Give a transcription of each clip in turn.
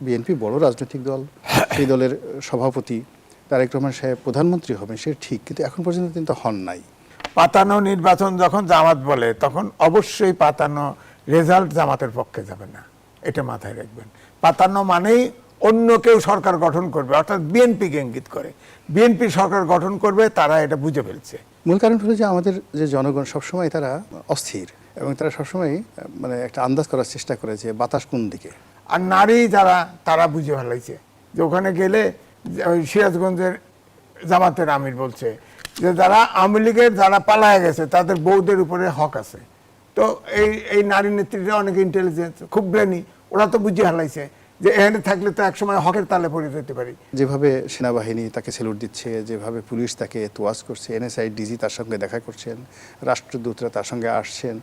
BNP বড় রাজনৈতিক দল, সেই দলের সভাপতি তারেক রহমান সাহেব প্রধানমন্ত্রী হবেন সে ঠিক, কিন্তু এখন পর্যন্ত কিন্তু হন নাই। পাতানো নির্বাচন যখন জামাত বলে তখন অবশ্যই পাতানো রেজাল্ট জামাতের পক্ষে যাবে না, এটা মাথায় রাখবেন। পাতানো মানেই অন্য কেউ সরকার গঠন করবে, অর্থাৎ বিএনপিকে ইঙ্গিত করে। বিএনপি সরকার গঠন করবে, তারা এটা বুঝে ফেলছে। মূল কারণ হলো যে আমাদের যে জনগণ সবসময় তারা অস্থির এবং তারা সবসময় মানে একটা আন্দাজ করার চেষ্টা করে যে বাতাস কোন দিকে। আর নারী যারা, তারা বুঝে ফেলাইছে যে ওখানে গেলে ওই সিরাজগঞ্জের জামাতের আমির বলছে যে যারা আওয়ামী লীগের যারা পালায় গেছে তাদের বউদের উপরে হক আছে। তো এই নারী নেত্রীরা অনেক ইন্টেলিজেন্স, খুব ব্রেনি, ওরা তো বুঝে ফেলাইছে যে এখানে থাকলে তো একসময় হকের তালে পড়ে যেতে পারি। যেভাবে সেনাবাহিনী তাকে স্যালুট দিচ্ছে, যেভাবে পুলিশ তাকে তোয়াজ করছে, এনএসআই ডিজি তার সঙ্গে দেখা করছেন, রাষ্ট্রদূতরা তার সঙ্গে আসছেন,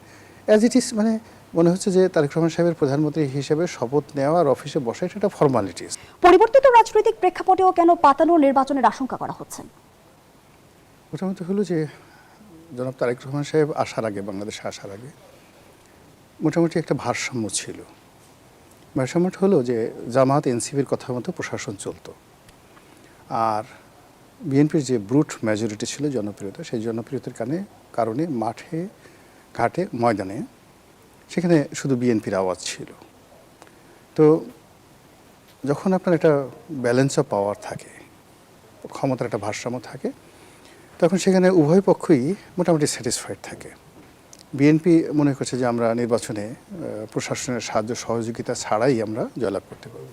অ্যাজ ইট ইজ, মানে মনে হচ্ছে যে তারেক রহমান সাহেবের প্রধানমন্ত্রী হিসেবে শপথ নেওয়া আর অফিসে বসা এটা একটা ফর্মালিটিস। পরিবর্তিত রাজনৈতিক প্রেক্ষাপটেও কেন পাতানো নির্বাচনের আশঙ্কা করা হচ্ছে? মোটামুটি হলো যে জনাব তারেক রহমান সাহেব আসার আগে, বাংলাদেশে আসার আগে মোটামুটি একটা ভারসাম্য ছিল। ভারসাম্যটা হলো যে জামাত এনসিপির কথা মতো প্রশাসন চলতো, আর বিএনপির যে ব্রুট মেজরিটি ছিল জনপ্রিয়তা, সেই জনপ্রিয়তার কারণে মাঠে ঘাটে ময়দানে সেখানে শুধু বিএনপির আওয়াজ ছিল। তো যখন আপনার একটা ব্যালেন্স অফ পাওয়ার থাকে, ক্ষমতার একটা ভারসাম্য থাকে, তখন সেখানে উভয় পক্ষই মোটামুটি স্যাটিসফাইড থাকে। বিএনপি মনে করছে যে আমরা নির্বাচনে প্রশাসনের সাহায্য সহযোগিতা ছাড়াই আমরা জয়লাভ করতে পারব।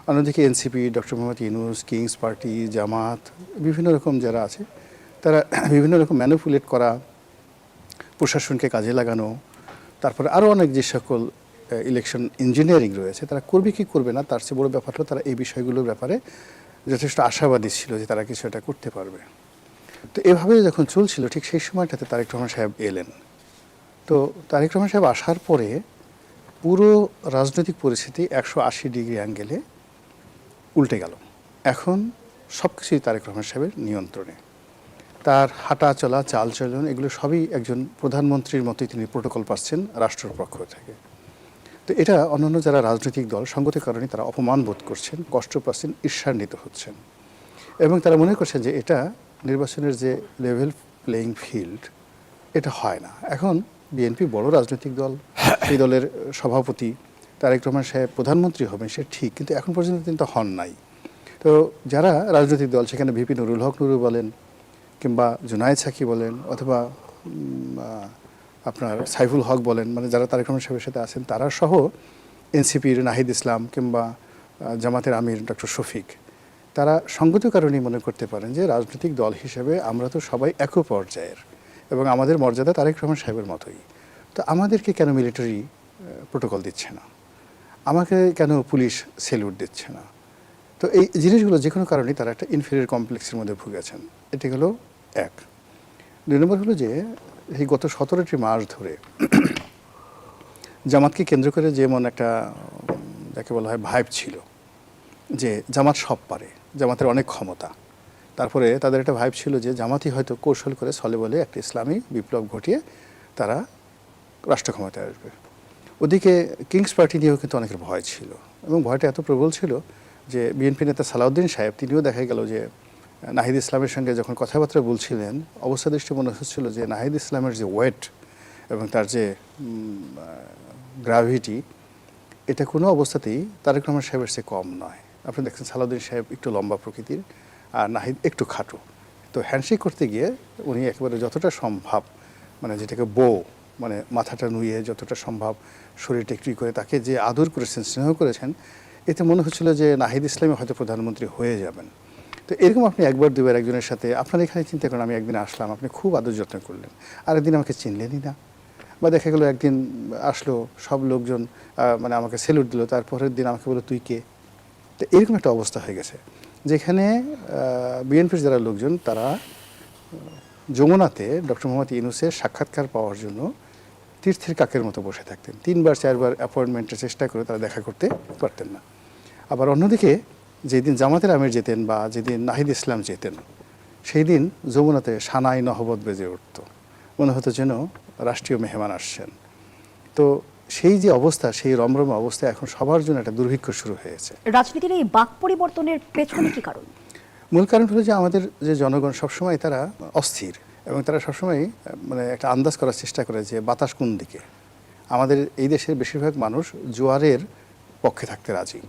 অন্যদিকে NCP, doctor Mohammad Yunus, kings party, Jamaat, বিভিন্ন রকম যারা আছে তারা বিভিন্ন রকম ম্যানিপুলেট করা, প্রশাসনকে কাজে লাগানো, তারপরে আরও অনেক যে সকল ইলেকশন ইঞ্জিনিয়ারিং রয়েছে তারা করবে কি করবে না, তার চেয়ে বড় ব্যাপার হলো তারা এই বিষয়গুলোর ব্যাপারে যথেষ্ট আশাবাদী ছিল যে তারা কিছু এটা করতে পারবে। তো এভাবে যখন চলছিল ঠিক সেই সময়টাতে তারেক রহমান সাহেব এলেন। তো তারেক রহমান সাহেব আসার পরে পুরো রাজনৈতিক পরিস্থিতি 180 ডিগ্রি অ্যাঙ্গেলে উল্টে গেল। এখন সব কিছুই তারেক রহমান সাহেবের নিয়ন্ত্রণে। তার হাঁটা চলা, চালচলন, এগুলো সবই একজন প্রধানমন্ত্রীর মতোই তিনি প্রোটোকল পাচ্ছেন রাষ্ট্রের পক্ষ থেকে। তো এটা অন্যান্য যারা রাজনৈতিক দল সঙ্গত কারণে তারা অপমান বোধ করছেন, কষ্ট পাচ্ছেন, ঈর্ষান্বিত হচ্ছেন এবং তারা মনে করছেন যে এটা নির্বাচনের যে লেভেল প্লেয়িং ফিল্ড এটা হয় না। এখন বিএনপি বড় রাজনৈতিক দল, সেই দলের সভাপতি তারেক রহমান সাহেব প্রধানমন্ত্রী হবেন সে ঠিক, কিন্তু এখন পর্যন্ত কিন্তু হন নাই। তো যারা রাজনৈতিক দল সেখানে ভিপি নুরুল হক নুরু বলেন কিংবা জুনায়েদ সাকি বলেন অথবা আপনার সাইফুল হক বলেন, মানে যারা তারেক রহমান সাহেবের সাথে আছেন তারা সহ এনসিপির নাহিদ ইসলাম কিংবা জামাতের আমির ডক্টর শফিক, তারা সঙ্গত কারণেই মনে করতে পারেন যে রাজনৈতিক দল হিসেবে আমরা তো সবাই একই পর্যায়ের এবং আমাদের মর্যাদা তারেক রহমান সাহেবের মতোই। তো আমাদেরকে কেন মিলিটারি প্রোটোকল দিচ্ছে না, আমাকে কেন পুলিশ সেলুট দিচ্ছে না? তো এই জিনিসগুলো যে কোনো কারণেই তারা একটা ইনফেরিয়র কমপ্লেক্সের মধ্যে ভুগেছেন। এটি হলো এক। 2 নম্বর হলো যে এই গত 17টি মাস ধরে জামাতকে কেন্দ্র করে যেমন একটা যাকে বলা হয় ভাইব ছিল যে জামাত সব পারে, জামাতের অনেক ক্ষমতা, তারপরে তাদের একটা ভাইব ছিল যে জামাতই হয়তো কৌশল করে ছলে বলে একটা ইসলামী বিপ্লব ঘটিয়ে তারা রাষ্ট্র ক্ষমতায় আসবে। ওদিকে কিংস পার্টি নিয়েও কিন্তু অনেকের ভয় ছিল এবং ভয়টা এত প্রবল ছিল যে বিএনপি নেতা সালাউদ্দিন সাহেব তিনিও দেখা গেল যে নাহিদ ইসলামের সঙ্গে যখন কথাবার্তা বলছিলেন অবস্থা দৃষ্টি মনে হচ্ছিল যে নাহিদ ইসলামের যে ওয়েট এবং তার যে গ্রাভিটি এটা কোনো অবস্থাতেই তারেক রহমান সাহেবের চেয়ে কম নয়। আপনি দেখছেন সালাউদ্দিন সাহেব একটু লম্বা প্রকৃতির আর নাহিদ একটু খাটো, তো হ্যান্ডশেক করতে গিয়ে উনি একেবারে যতটা সম্ভব মানে যেটাকে মানে মাথাটা নুয়ে যতটা সম্ভব শরীরটা একটু করে তাকে যে আদর করেছেন, স্নেহ করেছেন, এতে মনে হচ্ছিল যে নাহিদ ইসলামী হয়তো প্রধানমন্ত্রী হয়ে যাবেন। তো এরকম আপনি একবার দুবার একজনের সাথে আপনার এখানে চিন্তা করেন আমি একদিন আসলাম, আপনি খুব আদর যত্ন করলেন, আরেকদিন আমাকে চিনলেনই না, বা দেখা গেলো একদিন আসলো সব লোকজন মানে আমাকে সেলুট দিল, তারপরের দিন আমাকে বললো তুই কে। তো এরকম একটা অবস্থা হয়ে গেছে যেখানে বিএনপির যারা লোকজন তারা যমুনাতে ডক্টর মোহাম্মদ ইউনূসের সাক্ষাৎকার পাওয়ার জন্য তীর্থের কাকের মতো বসে থাকতেন, 3বার 4বার অ্যাপয়েন্টমেন্টের চেষ্টা করে তারা দেখা করতে পারতেন না। আবার অন্যদিকে যেদিন জামাতের আমির যেতেন বা যেদিন নাহিদ ইসলাম যেতেন সেই দিন যমুনাতে সানাই নহবত বেজে উঠত, মনে হতো যেন রাষ্ট্রীয় মেহমান আসছেন। তো সেই যে অবস্থা, সেই রমরম অবস্থা এখন সবার জন্য একটা দুর্ভিক্ষ শুরু হয়েছে। রাজনীতির এই বাক পরিবর্তনের পেছনে কি কারণ? মূল কারণ হলো যে আমাদের যে জনগণ সবসময় তারা অস্থির এবং তারা সবসময় মানে একটা আন্দাজ করার চেষ্টা করে যে বাতাস কোন দিকে। আমাদের এই দেশের বেশিরভাগ মানুষ জোয়ারের পক্ষে থাকতে রাজি,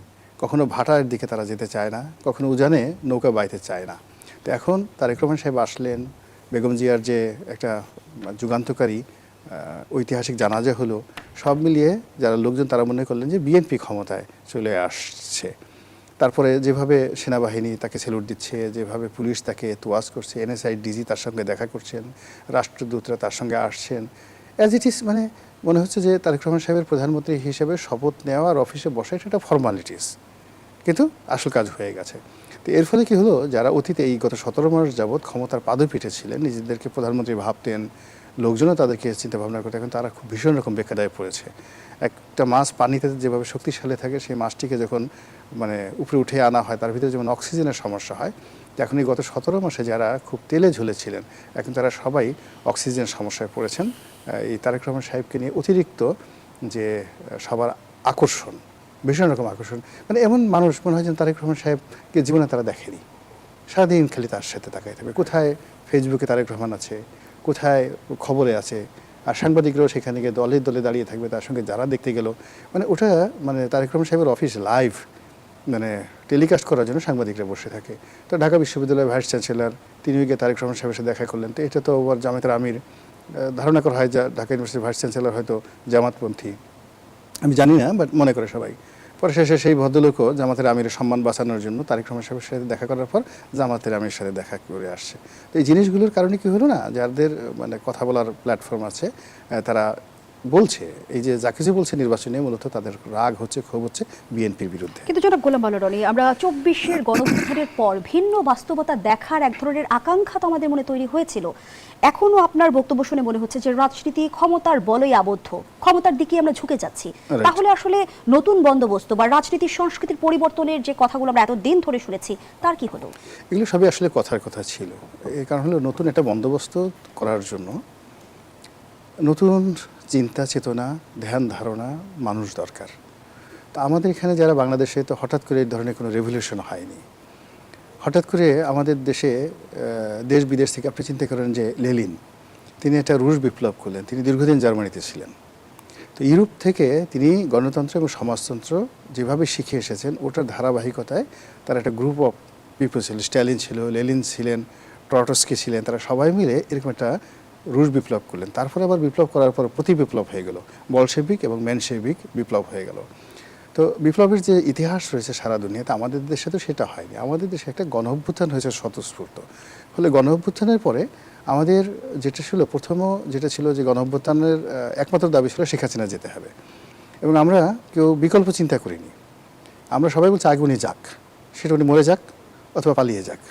কখনো ভাটার দিকে তারা যেতে চায় না, কখনো উজানে নৌকা বাইতে চায় না। তো এখন তারেক রহমান সাহেব আসলেন, বেগম জিয়ার যে একটা যুগান্তকারী ঐতিহাসিক জানাজা হলো, সব মিলিয়ে যারা লোকজন তারা মনে করলেন যে বিএনপি ক্ষমতায় চলে আসছে। তারপরে যেভাবে সেনাবাহিনী তাকে সেলুট দিচ্ছে, যেভাবে পুলিশ তাকে তোয়াজ করছে, এনএসআই ডিজি তার সঙ্গে দেখা করছেন, রাষ্ট্রদূতরা তার সঙ্গে আসছেন, অ্যাজ ইট ইজ মানে মনে হচ্ছে যে তারেক রহমান সাহেবের প্রধানমন্ত্রী হিসেবে শপথ নেওয়া আর অফিসে বসা এটা একটা ফর্মালিটিস, কিন্তু আসল কাজ হয়ে গেছে। তো এর ফলে কি হলো, যারা অতীতে এই গত 17 মাস যাবৎ ক্ষমতার পাদপীঠে ছিলেন, নিজেদেরকে প্রধানমন্ত্রী ভাবতেন, লোকজনও তাদেরকে চিন্তা ভাবনা করতে, এখন তারা খুব ভীষণ রকম বেকায়দায় পড়েছে। একটা মাছ পানিতে যেভাবে শক্তিশালী থাকে, সেই মাছটিকে যখন মানে উপরে উঠে আনা হয়, তার ভিতরে যেমন অক্সিজেনের সমস্যা হয়, এখন এই গত 17 মাসে যারা খুব তেলে ঝুলেছিলেন, এখন তারা সবাই অক্সিজেন সমস্যায় পড়েছেন। এই তারেক রহমান সাহেবকে নিয়ে অতিরিক্ত যে সবার আকর্ষণ, ভীষণ রকম আকর্ষণ, মানে এমন মানুষ মনে হয় যেন তারেক রহমান সাহেবকে জীবনে তারা দেখেনি, সারাদিন খালি তার সাথে তাকাই থাকবে। কোথায় ফেসবুকে তারেক রহমান আছে, কোথায় খবরে আছে, আর সাংবাদিকরাও সেখানে গিয়ে দলে দলে দাঁড়িয়ে থাকবে তার সঙ্গে যারা দেখতে গেল, মানে ওটা মানে তারেক রহমান সাহেবের অফিস লাইভ মানে টেলিকাস্ট করার জন্য সাংবাদিকরা বসে থাকে। তো ঢাকা বিশ্ববিদ্যালয়ের ভাইস চ্যান্সেলর তিনিও গিয়ে তারেক রহমান সাহেবের সাথে দেখা করলেন। তো এটা তো আবার জামায়াতের আমির, ধারণা করা হয় যা ঢাকা ইউনিভার্সিটির ভাইস চ্যান্সেলর হয়তো জামাতপন্থী, আমি জানি না, বাট মনে করে সবাই। পরে শেষে সেই ভদ্রলোকও জামাতের আমিরের সম্মান বাঁচানোর জন্য তারেক রহমান সাহেবের সাথে দেখা করার পর জামাতের আমিরের সাথে দেখা করে আসছে। তো এই জিনিসগুলোর কারণে কি হলো না, যাদের মানে কথা বলার প্ল্যাটফর্ম আছে, তারা বলছে এই যে যা কিছু বলছে নির্বাচনে, মূলত তাদের রাগ হচ্ছে, ক্ষোভ হচ্ছে বিএনপির বিরুদ্ধে। কিন্তু জনাব গোলাম মাওলা রনি, আমরা 24-এর গণঅভ্যুত্থানের পর ভিন্ন বাস্তবতা দেখার এক ধরনের আকাঙ্ক্ষা তো আমাদের মনে তৈরি হয়েছিল। এখনো আপনার বক্তব্য শুনে মনে হচ্ছে যে রাজনীতি ক্ষমতার বলেই আবদ্ধ, ক্ষমতার দিকে আমরা ঝুঁকে যাচ্ছি। তাহলে আসলে নতুন বন্দোবস্ত বা রাজনীতির সংস্কৃতির পরিবর্তনের যে কথাগুলো আমরা এতদিন ধরে শুনেছি, তার কি হলো? এগুলো সবই আসলে কথার কথা ছিল। এই কারণ হলো নতুন একটা বন্দোবস্ত করার জন্য নতুন চিন্তা চেতনা, ধ্যান ধারণা মানুষ দরকার। তা আমাদের এখানে যারা বাংলাদেশে, তো হঠাৎ করে এই ধরনের কোনো রেভলিউশন হয়নি। হঠাৎ করে আমাদের দেশে দেশ বিদেশ থেকে আপনি চিন্তা করেন যে লেনিন, তিনি একটা রুশ বিপ্লব করলেন, তিনি দীর্ঘদিন জার্মানিতে ছিলেন। তো ইউরোপ থেকে তিনি গণতন্ত্র এবং সমাজতন্ত্র যেভাবে শিখে এসেছেন, ওটার ধারাবাহিকতায় তার একটা গ্রুপ অফ পিপল ছিল, স্ট্যালিন ছিল, লেনিন ছিলেন, ট্রটস্কি ছিলেন, তারা সবাই মিলে এরকম একটা রুশ বিপ্লব করলেন। তারপরে আবার বিপ্লব করার পর প্রতি বিপ্লব হয়ে গেল, বলশেভিক এবং মেনশেভিক বিপ্লব হয়ে গেল। তো বিপ্লবের যে ইতিহাস রয়েছে সারা দুনিয়াতে, আমাদের দেশে তো সেটা হয়নি। আমাদের দেশে একটা গণঅভ্যুত্থান হয়েছে স্বতঃস্ফূর্ত। ফলে গণঅভ্যুত্থানের পরে আমাদের যেটা ছিল, প্রথমও যেটা ছিল যে গণঅভ্যুত্থানের একমাত্র দাবি ছিল শেখ হাসিনা যেতে হবে, এবং আমরা কেউ বিকল্প চিন্তা করিনি। আমরা সবাই বলছি আগে উনি যাক, সেটা উনি মরে যাক অথবা পালিয়ে যাক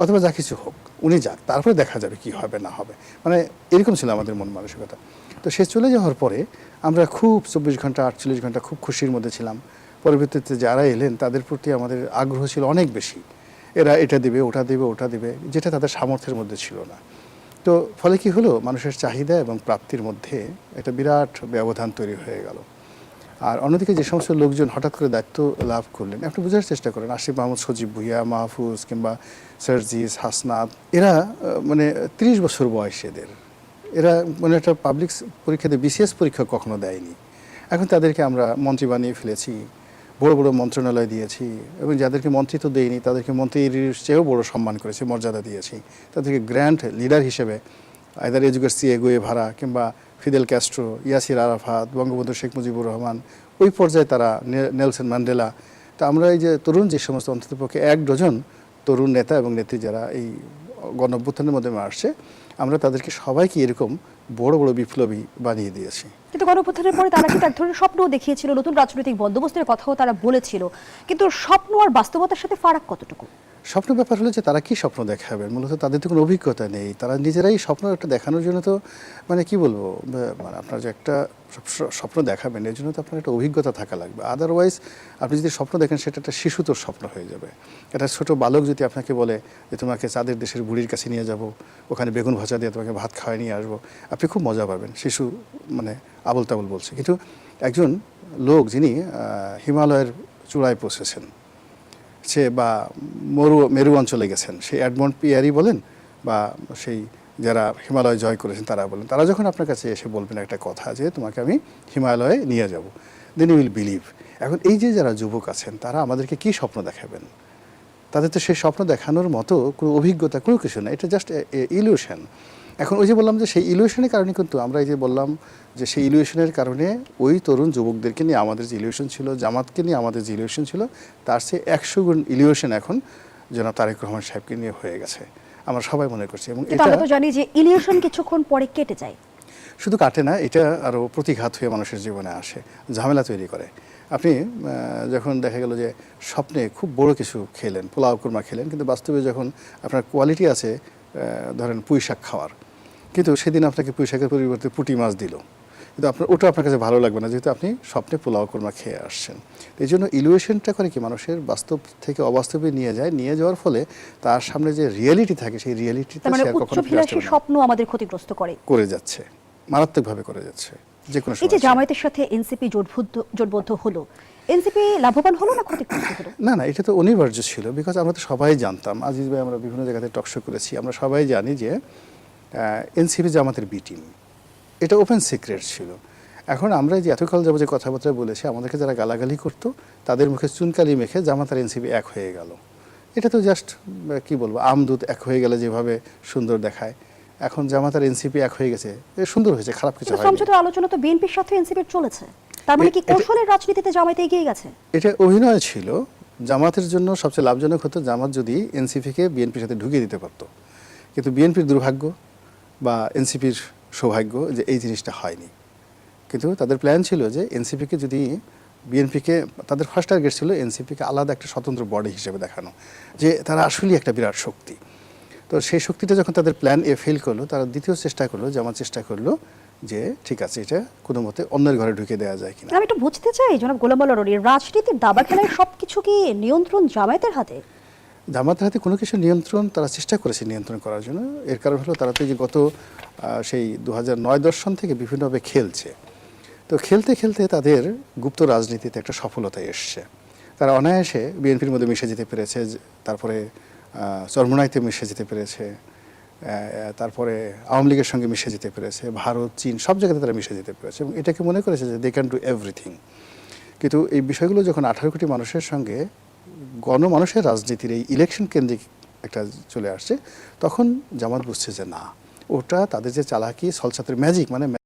অথবা যা কিছু হোক, উনি যাক, তারপরে দেখা যাবে কি হবে না হবে, মানে এরকম ছিল আমাদের মন মানসিকতা। তো সে চলে যাওয়ার পরে আমরা খুব 24 ঘন্টা 48 ঘন্টা খুব খুশির মধ্যে ছিলাম। পরবর্তীতে যারা এলেন তাদের প্রতি আমাদের আগ্রহ ছিল অনেক বেশি, এরা এটা দেবে ওটা দেবে ওটা দেবে, যেটা তাদের সামর্থ্যের মধ্যে ছিল না। তো ফলে কি হলো, মানুষের চাহিদা এবং প্রাপ্তির মধ্যে একটা বিরাট ব্যবধান তৈরি হয়ে গেল। আর অন্যদিকে যে সমস্ত লোকজন হঠাৎ করে দায়িত্ব লাভ করলেন, আপনি বোঝার চেষ্টা করেন, আসিফ মাহমুদ, সজীব ভুইয়া, মাহফুজ কিংবা সার্জিস, হাসনাত, এরা মানে 30 বছর বয়স এদের, এরা মানে একটা পাবলিক পরীক্ষাতে বিসিএস পরীক্ষা কখনো দেয়নি। এখন তাদেরকে আমরা মন্ত্রী বানিয়ে ফেলেছি, বড় বড় মন্ত্রণালয় দিয়েছি, এবং যাদেরকে মন্ত্রী তো দেয়নি তাদেরকে মন্ত্রীর চেয়েও বড় সম্মান করেছি, মর্যাদা দিয়েছি। তাদেরকে গ্র্যান্ড লিডার হিসেবে আইদার এজুকের সি এগোয়ে ভাড়া কিংবা ফিদেল ক্যাস্ট্রো, ইয়াসির আরাফাত, বঙ্গবন্ধু শেখ মুজিবুর রহমান, ওই পর্যায়ে তারা নেলসন ম্যান্ডেলা। তা আমরা এই যে তরুণ যে সমস্ত অন্ততপক্ষে 1 ডজন তরুণ নেতা এবং নেত্রী যারা এই গণঅভ্যুত্থানের মাধ্যমে আসছে, আমরা তাদেরকে সবাইকে এরকম বড় বড় বিপ্লবী বানিয়ে দিয়েছি। কিন্তু গণঅভ্যুত্থানের পরে তারা কিন্তু এক ধরনের স্বপ্নও দেখিয়েছিল, নতুন রাজনৈতিক বন্দোবস্তের কথাও তারা বলেছিল, কিন্তু স্বপ্ন আর বাস্তবতার সাথে ফারাক কতটুকু? স্বপ্ন ব্যাপার হলো যে তারা কি স্বপ্ন দেখাবে, মূলত তাদের তো কোনো অভিজ্ঞতা নেই। তারা নিজেরাই স্বপ্ন একটা দেখানোর জন্য তো মানে কি বলবো, মানে আপনার যে একটা স্বপ্ন দেখাবেন এর জন্য তো আপনার একটা অভিজ্ঞতা থাকা লাগবে। আদারওয়াইজ আপনি যদি স্বপ্ন দেখেন সেটা একটা শিশুতোর স্বপ্ন হয়ে যাবে। একটা ছোট বালক যদি আপনাকে বলে যে তোমাকে চাঁদের দেশের বুড়ির কাছে নিয়ে যাব, ওখানে বেগুন ভাজা দিয়ে তোমাকে ভাত খাওয়াই নিয়ে আসবো, আপনি খুব মজা পাবেন। শিশু মানে আবল তাবল বলছে, কিন্তু একজন লোক যিনি হিমালয়ের চূড়ায় পৌঁছেছেন, সে বা মেরু অঞ্চলে গেছেন, সেই এডমন্ড পিয়ারি বলেন বা সেই যারা হিমালয় জয় করেছেন তারা বলেন, তারা যখন আপনার কাছে এসে বলবেন একটা কথা যে তোমাকে আমি হিমালয়ে নিয়ে যাব, দেন ইউ উইল বিলিভ। এখন এই যে যারা যুবক আছেন তারা আমাদেরকে কি স্বপ্ন দেখাবেন? তাদের তো সেই স্বপ্ন দেখানোর মতো কোনো অভিজ্ঞতা কোনো কিছু না, এটা জাস্ট ইলিউশন। এখন ওই যে বললাম যে সেই ইলিউশনের কারণে কিন্তু আমরা এই যে বললাম যে সেই ইলিউশনের কারণে ওই তরুণ যুবকদেরকে নিয়ে আমাদের যে ইলিউশন ছিল, জামাতকে নিয়ে আমাদের যে ইলিউশন ছিল, তার চেয়ে 100 গুণ ইলিউশন এখন জনাব তারেক রহমান সাহেবকে নিয়ে হয়ে গেছে, আমরা সবাই মনে করছি। এবং কিন্তু আমরা তো জানি যে ইলিউশন কিছুক্ষণ পরে কেটে যায়। শুধু কাটে না, এটা আরও প্রতিঘাত হয়ে মানুষের জীবনে আসে, ঝামেলা তৈরি করে। আপনি যখন দেখা গেল যে স্বপ্নে খুব বড় কিছু খেলেন, পোলাও কুরমা খেলেন, কিন্তু বাস্তবে যখন আপনার কোয়ালিটি আছে ধরেন পুঁই শাক খাওয়ার, কিন্তু সেদিন আপনাকে পুঁই শাকের পরিবর্তে পুঁটি মাছ দিল, কিন্তু ওটা আপনার কাছে ভালো লাগবে না, যেহেতু আপনি স্বপ্নে পোলাও কুরমা খেয়ে আসছেন। এই জন্য ইলিউশনটা করে কি মানুষের বাস্তব থেকে অবাস্তবে নিয়ে যায়, নিয়ে যাওয়ার ফলে তার সামনে যে রিয়েলিটি থাকে সেই রিয়েলিটিটা মানে সে আর কখনো ফিরে আসতে উচ্চভিলাষী পারে না। স্বপ্ন আমাদের ক্ষতিগ্রস্ত করে যাচ্ছে, মারাত্মকভাবে করে যাচ্ছে যে কোনো এই যে সময়। জামায়াতের সাথে এনসিপি জোটবদ্ধ হলো, এনসিপি লাভবান হলো না ক্ষতিগ্রস্ত হলো? না না, এটা তো অনিবার্য ছিল, বিকজ আমরা তো সবাই জানতাম, আজিজ ভাই আমরা বিভিন্ন জায়গাতে টকশো করেছি, আমরা সবাই জানি যে এনসিপি জামাতের বি টিম, এটা ওপেন সিক্রেট ছিল। এখন আমরা যে এতকাল যাবো যে কথাবার্তা বলেছি, আমাদেরকে যারা গালাগালি করতো তাদের মুখে চুনকালি মেখে জামাত আর এনসিপি এক হয়ে গেল। এটা তো জাস্ট কি বলবো, আমদুধ এক হয়ে গেলে যেভাবে সুন্দর দেখায়, এখন জামাত আর এনসিপি এক হয়ে গেছে, সুন্দর হয়েছে, খারাপ কিছু হয়নি। সমঝোতার আলোচনা তো বিএনপির সাথে এনসিপির চলেছে, তার মানে কি কৌশলের রাজনীতিতে জামায়াত এগিয়ে গেছে? এটা অভিনয় ছিল। জামাতের জন্য সবচেয়ে লাভজনক হতো জামাত যদি এনসিপিকে বিএনপির সাথে ঢুকিয়ে দিতে পারতো, কিন্তু বিএনপির দুর্ভাগ্য বা এনসিপির সৌভাগ্য যে এই জিনিসটা হয়নি। কিন্তু তাদের প্ল্যান ছিল যে এনসিপিকে যদি বিএনপিকে, তাদের ফার্স্ট টার্গেট ছিল এনসিপিকে আলাদা একটা স্বতন্ত্র বডি হিসেবে দেখানো, যে তারা আসলেই একটা বিরাট শক্তি। তো সেই শক্তিটা যখন তাদের প্ল্যান এ ফেল করলো, তারা দ্বিতীয় চেষ্টা করলো, জামাত চেষ্টা করলো যে ঠিক আছে এটা কোনো মতে অন্যের ঘরে ঢুকে দেওয়া যায় কিনা। আমি একটু বুঝতে চাই জনাব গোলাম মোল্লা রনি, রাজনীতির দাবা খেলায় সবকিছু কি নিয়ন্ত্রণ জামায়াতের হাতে? জামাতের হাতে কোনো কিছু নিয়ন্ত্রণ তারা চেষ্টা করেছে নিয়ন্ত্রণ করার জন্য। এর কারণ হলো তারা তো যে গত সেই 2009-10 সন থেকে বিভিন্নভাবে খেলছে। তো খেলতে খেলতে তাদের গুপ্ত রাজনীতিতে একটা সফলতা এসছে। তারা অনায়াসে বিএনপির মধ্যে মিশে যেতে পেরেছে, তারপরে চরমোনাইতে মিশে যেতে পেরেছে, তারপরে আওয়ামী লীগের সঙ্গে মিশে যেতে পেরেছে, ভারত চীন সব জায়গাতে তারা মিশে যেতে পেরেছে, এবং এটাকে মনে করেছে যে দে ক্যান ডু এভরিথিং। কিন্তু এই বিষয়গুলো যখন 18 কোটি মানুষের সঙ্গে গণমানুষের রাজনীতির এই ইলেকশন কেন্দ্রিক একটা চলে আসছে, তখন জামাত বুঝছে যে না, ওটা তাদের যে চালাকি সলসাতের ম্যাজিক, মানে